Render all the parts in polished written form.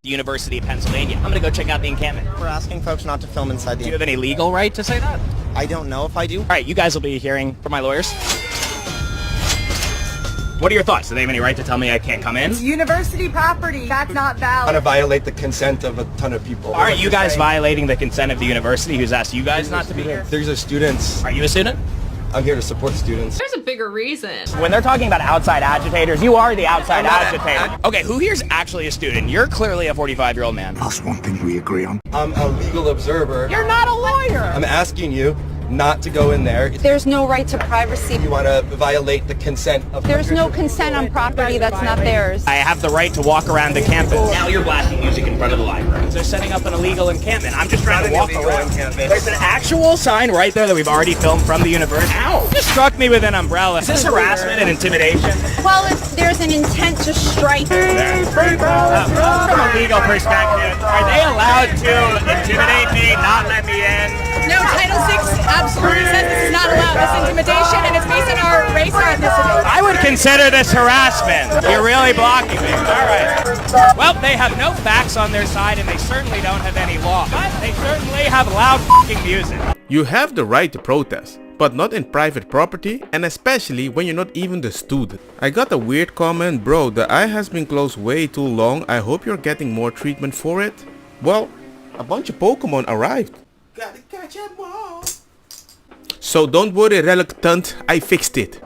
the University of Pennsylvania. I'm gonna go check out the encampment. We're asking folks not to film inside the... Do you have any legal right to say that? I don't know if I do. All right, you guys will be hearing from my lawyers. What are your thoughts? Do they have any right to tell me I can't come in? It's university property. That's not valid. To violate the consent of a ton of people. Aren't you guys violating the consent of the university who's asked you guys not to be here? These are students. Are you a student? I'm here to support students. There's a bigger reason. When they're talking about outside agitators, you are the outside agitator. Okay, who here's actually a student? You're clearly a 45-year-old man. That's one thing we agree on. I'm a legal observer. You're not a lawyer! I'm asking you not to go in there. There's no right to privacy. You want to violate the consent of... There's no consent on property that's not theirs. I have the right to walk around the campus. Now you're blasting music in front of the library. They're setting up an illegal encampment. I'm just trying to walk around. There's an actual sign right there that we've already filmed from the university. Ow! Just struck me with an umbrella. Is this harassment and intimidation? Well, if there's an intent to strike. From a legal perspective, are they allowed to intimidate me, not let me in? No, Title VI absolutely says this is not allowed. This intimidation, and it's based on our race or ethnicity. I would consider this harassment. You're really blocking me. All right. Well, they have no facts on their side, and they certainly don't have any law. But they certainly have loud f***ing music. You have the right to protest, but not in private property, and especially when you're not even the student. I got a weird comment, bro, the eye has been closed way too long. I hope you're getting more treatment for it. Well, a bunch of Pokemon arrived. Gotta catch 'em all. So don't worry, reluctant, I fixed it.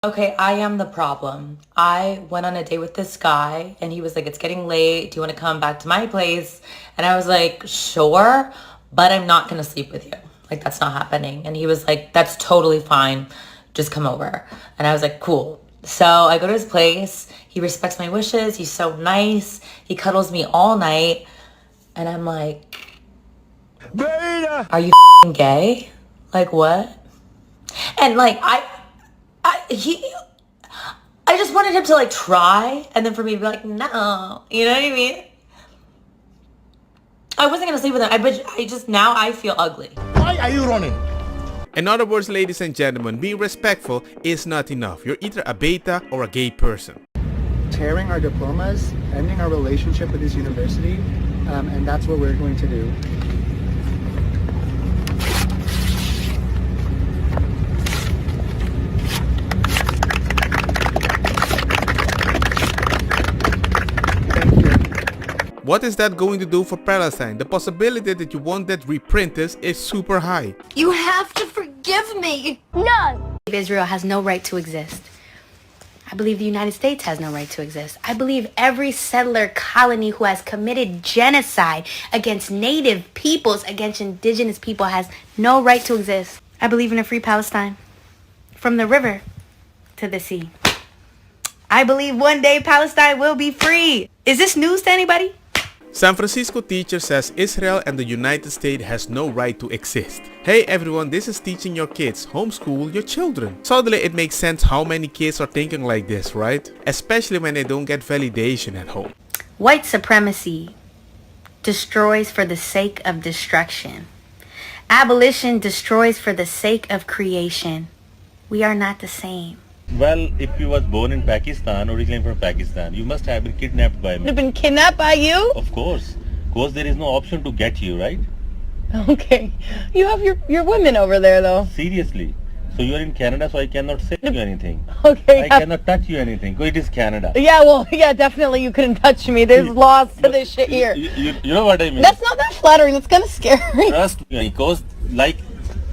Okay, I am the problem. I went on a date with this guy and he was like, it's getting late. Do you want to come back to my place? And I was like, sure, but I'm not going to sleep with you. Like, that's not happening. And he was like, that's totally fine. Just come over. And I was like, cool. So I go to his place. He respects my wishes. He's so nice. He cuddles me all night. And I'm like, are you f***ing gay? Like, what? And like, I just wanted him to like try, and then for me to be like, no, you know what I mean? I wasn't gonna sleep with him. Now I feel ugly. Why are you running? In other words, ladies and gentlemen, being respectful is not enough. You're either a beta or a gay person. Tearing our diplomas, ending our relationship with this university, and that's what we're going to do. What is that going to do for Palestine? The possibility that you want that reprinted is super high. You have to forgive me. No! Israel has no right to exist. I believe the United States has no right to exist. I believe every settler colony who has committed genocide against native peoples, against indigenous people, has no right to exist. I believe in a free Palestine. From the river to the sea. I believe one day Palestine will be free. Is this news to anybody? San Francisco teacher says Israel and the United States has no right to exist. Hey everyone, this is teaching your kids. Homeschool your children. Suddenly it makes sense how many kids are thinking like this, right? Especially when they don't get validation at home. White supremacy destroys for the sake of destruction. Abolition destroys for the sake of creation. We are not the same. Well, if you was born in Pakistan, originally from Pakistan, you must have been kidnapped by me. You've been kidnapped by you? Of course. Because there is no option to get you, right? Okay. You have your women over there, though. Seriously. So you are in Canada, so I cannot say you anything. Okay. I cannot touch you anything. Because it is Canada. Yeah, well, yeah, definitely you couldn't touch me. There's laws to this shit here. You know what I mean? That's not that flattering. That's kind of scary. Trust me. Because, like,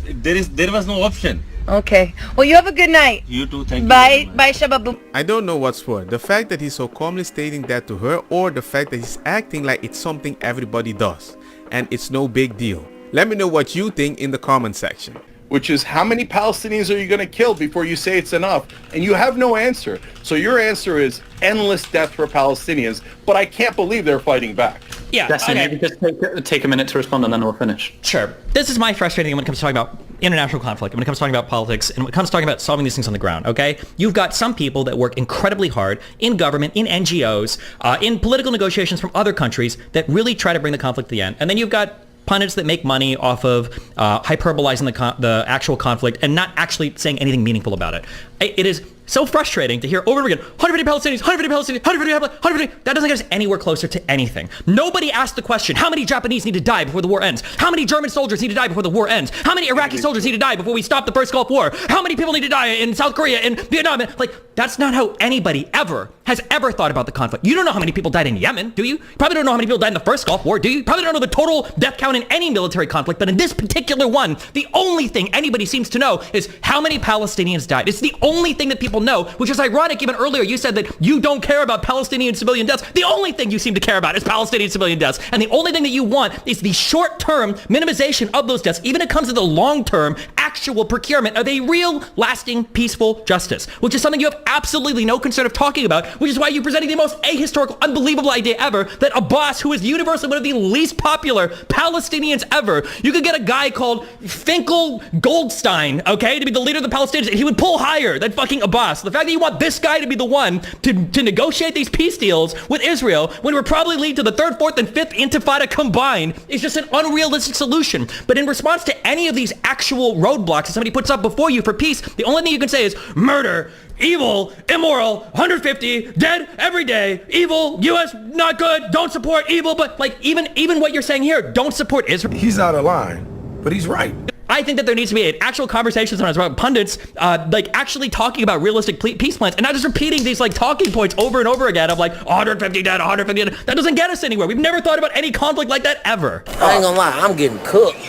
there was no option. Okay. Well, you have a good night. You too, thank you. Bye. Bye, Shababu. I don't know what's worse, the fact that he's so calmly stating that to her, or the fact that he's acting like it's something everybody does and it's no big deal. Let me know what you think in the comment section. Which is, how many Palestinians are you going to kill before you say it's enough? And you have no answer. So your answer is endless death for Palestinians, but I can't believe they're fighting back. Yeah, Jesse, maybe just take a minute to respond and then we'll finish. Sure. This is my frustrating when it comes to talking about international conflict, when it comes to talking about politics, and when it comes to talking about solving these things on the ground, okay? You've got some people that work incredibly hard in government, in NGOs, in political negotiations from other countries that really try to bring the conflict to the end. And then you've got pundits that make money off of hyperbolizing the actual conflict and not actually saying anything meaningful about it. It is so frustrating to hear over and over again, 150 Palestinians, 150 Palestinians, 150, that doesn't get us anywhere closer to anything. Nobody asked the question, how many Japanese need to die before the war ends? How many German soldiers need to die before the war ends? How many Iraqi soldiers need to die before we stop the first Gulf War? How many people need to die in South Korea, in Vietnam? Like, that's not how anybody has ever thought about the conflict. You don't know how many people died in Yemen, do you? You probably don't know how many people died in the first Gulf War, do you? You probably don't know the total death count in any military conflict, but in this particular one, the only thing anybody seems to know is how many Palestinians died. It's the only thing that people know, which is ironic. Even earlier, you said that you don't care about Palestinian civilian deaths. The only thing you seem to care about is Palestinian civilian deaths. And the only thing that you want is the short-term minimization of those deaths, even when it comes to the long-term actual procurement of a real, lasting, peaceful justice, which is something you have absolutely no concern of talking about, which is why you're presenting the most ahistorical, unbelievable idea ever, that Abbas, who is universally one of the least popular Palestinians ever, you could get a guy called Finkel Goldstein, okay, to be the leader of the Palestinians, and he would pull higher than fucking Abbas. The fact that you want this guy to be the one to negotiate these peace deals with Israel when we're probably lead to the third, fourth, and fifth intifada combined is just an unrealistic solution. But in response to any of these actual roadblocks that somebody puts up before you for peace, the only thing you can say is murder, evil, immoral, 150, dead every day, evil, U.S. not good, don't support evil. But like even what you're saying here, don't support Israel. He's out of line, but he's right. I think that there needs to be an actual conversation sometimes about pundits, like actually talking about realistic peace plans and not just repeating these like talking points over and over again of like 150 dead, 150 dead. That doesn't get us anywhere. We've never thought about any conflict like that ever. I ain't gonna lie, I'm getting cooked.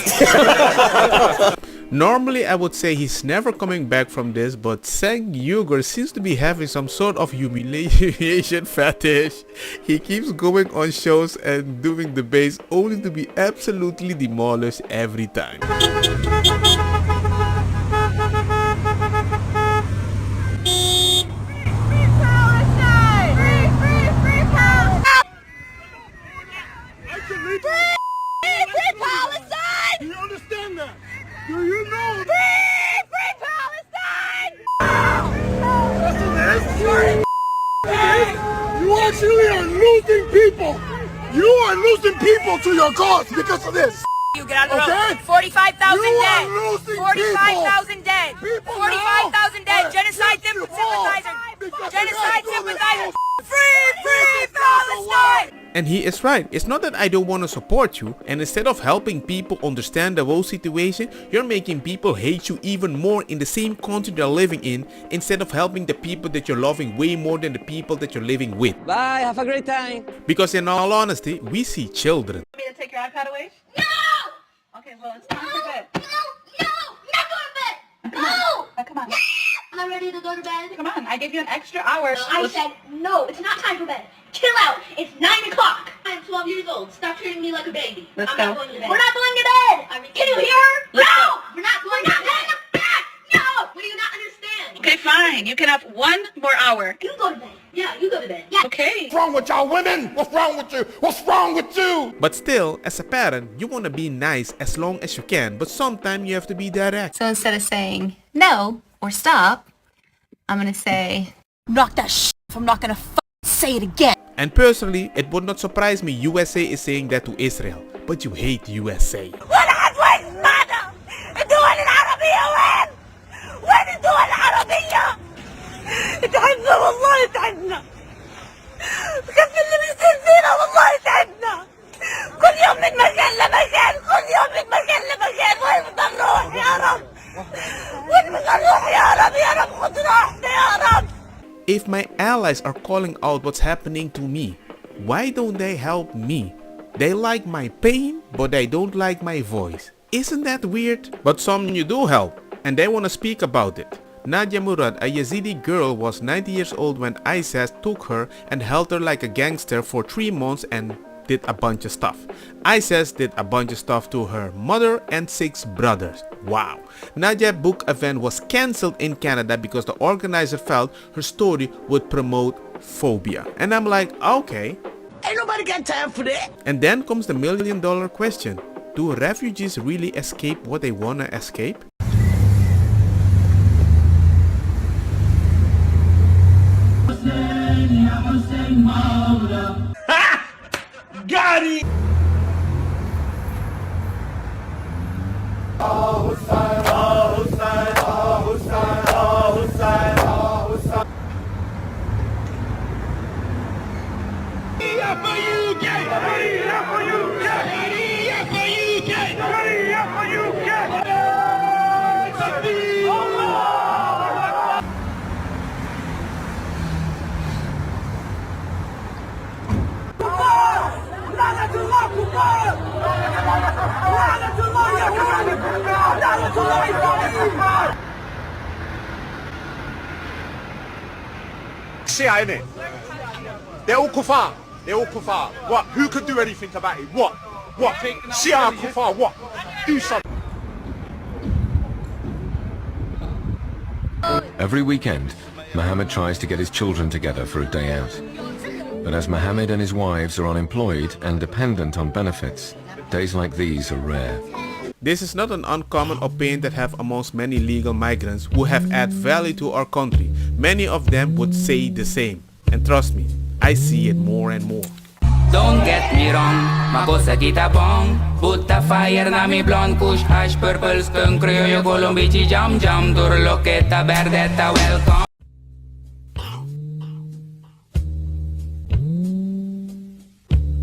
Normally I would say he's never coming back from this, but Sang Uyghur seems to be having some sort of humiliation fetish. He keeps going on shows and doing debates only to be absolutely demolished every time. Do you know? Free Palestine! You actually are losing people. You are losing people to your cause because of this. You get out of the road. 45,000 dead. 45,000 dead. 45,000 dead. Genocide sympathizers. Genocide sympathizers. Free Palestine! And he is right. It's not that I don't want to support you, and instead of helping people understand the whole situation, you're making people hate you even more in the same country they're living in, instead of helping the people that you're loving way more than the people that you're living with. Bye, have a great time. Because in all honesty, we see children. Want me to take your iPad away? No! Okay, well, it's time for bed. No! Not going to bed! No! Oh, come on. I'm not ready to go to bed. Come on, I gave you an extra hour. I said, no, it's not time for bed. Chill out. It's 9 o'clock. I'm 12 years old. Stop treating me like a baby. Let's I'm go. not going to bed. We're not going to bed. Can you hear her? Let's no! go. We're not going to bed. No! What do you not understand? Okay, fine. You can have one more hour. You go to bed. Yeah, you go to bed. Yeah. Okay. What's wrong with y'all women? What's wrong with you? What's wrong with you? But still, as a parent, you want to be nice as long as you can, but sometimes you have to be direct. So instead of saying no or stop, I'm going to say, knock that shit off. I'm not going to say it again. And personally, it would not surprise me USA is saying that to Israel, but you hate USA. والعدوى ماذا؟ الدول العربية وين؟ وين الدول العربية؟ تعبنا والله تعبنا. كيف اللي بيصير فينا والله تعبنا. كل يوم من مكان لمكان، كل يوم من مكان لمكان، وين بدنا نروح يا رب؟ وين بدنا نروح يا رب؟ يا رب خذ راحتنا يا رب. If my allies are calling out what's happening to me, why don't they help me? They like my pain, but they don't like my voice. Isn't that weird? But some you do help, and they want to speak about it. Nadia Murad, a Yazidi girl, was 90 years old when ISIS took her and held her like a gangster for 3 months and did a bunch of stuff. ISIS did a bunch of stuff to her mother and 6 brothers. Wow. Nadia's book event was cancelled in Canada because the organizer felt her story would promote phobia. And I'm like, okay. Ain't nobody got time for that. And then comes the $1 million question. Do refugees really escape what they wanna escape? Got it! Shia, innit? They're all kuffar. They're all kuffar. What? Who could do anything about it? What? What? Shia kuffar. What? Do something. Every weekend, Mohammed tries to get his children together for a day out. But as Mohammed and his wives are unemployed and dependent on benefits, days like these are rare. This is not an uncommon opinion that have amongst many legal migrants who have added value to our country. Many of them would say the same. And trust me, I see it more and more. Don't get me wrong, makosa kita bong. Put the fire na mi blonde, kush hash, purple skunk, criollo, colombici, jam jam, turloqueta, verdeta, welcome.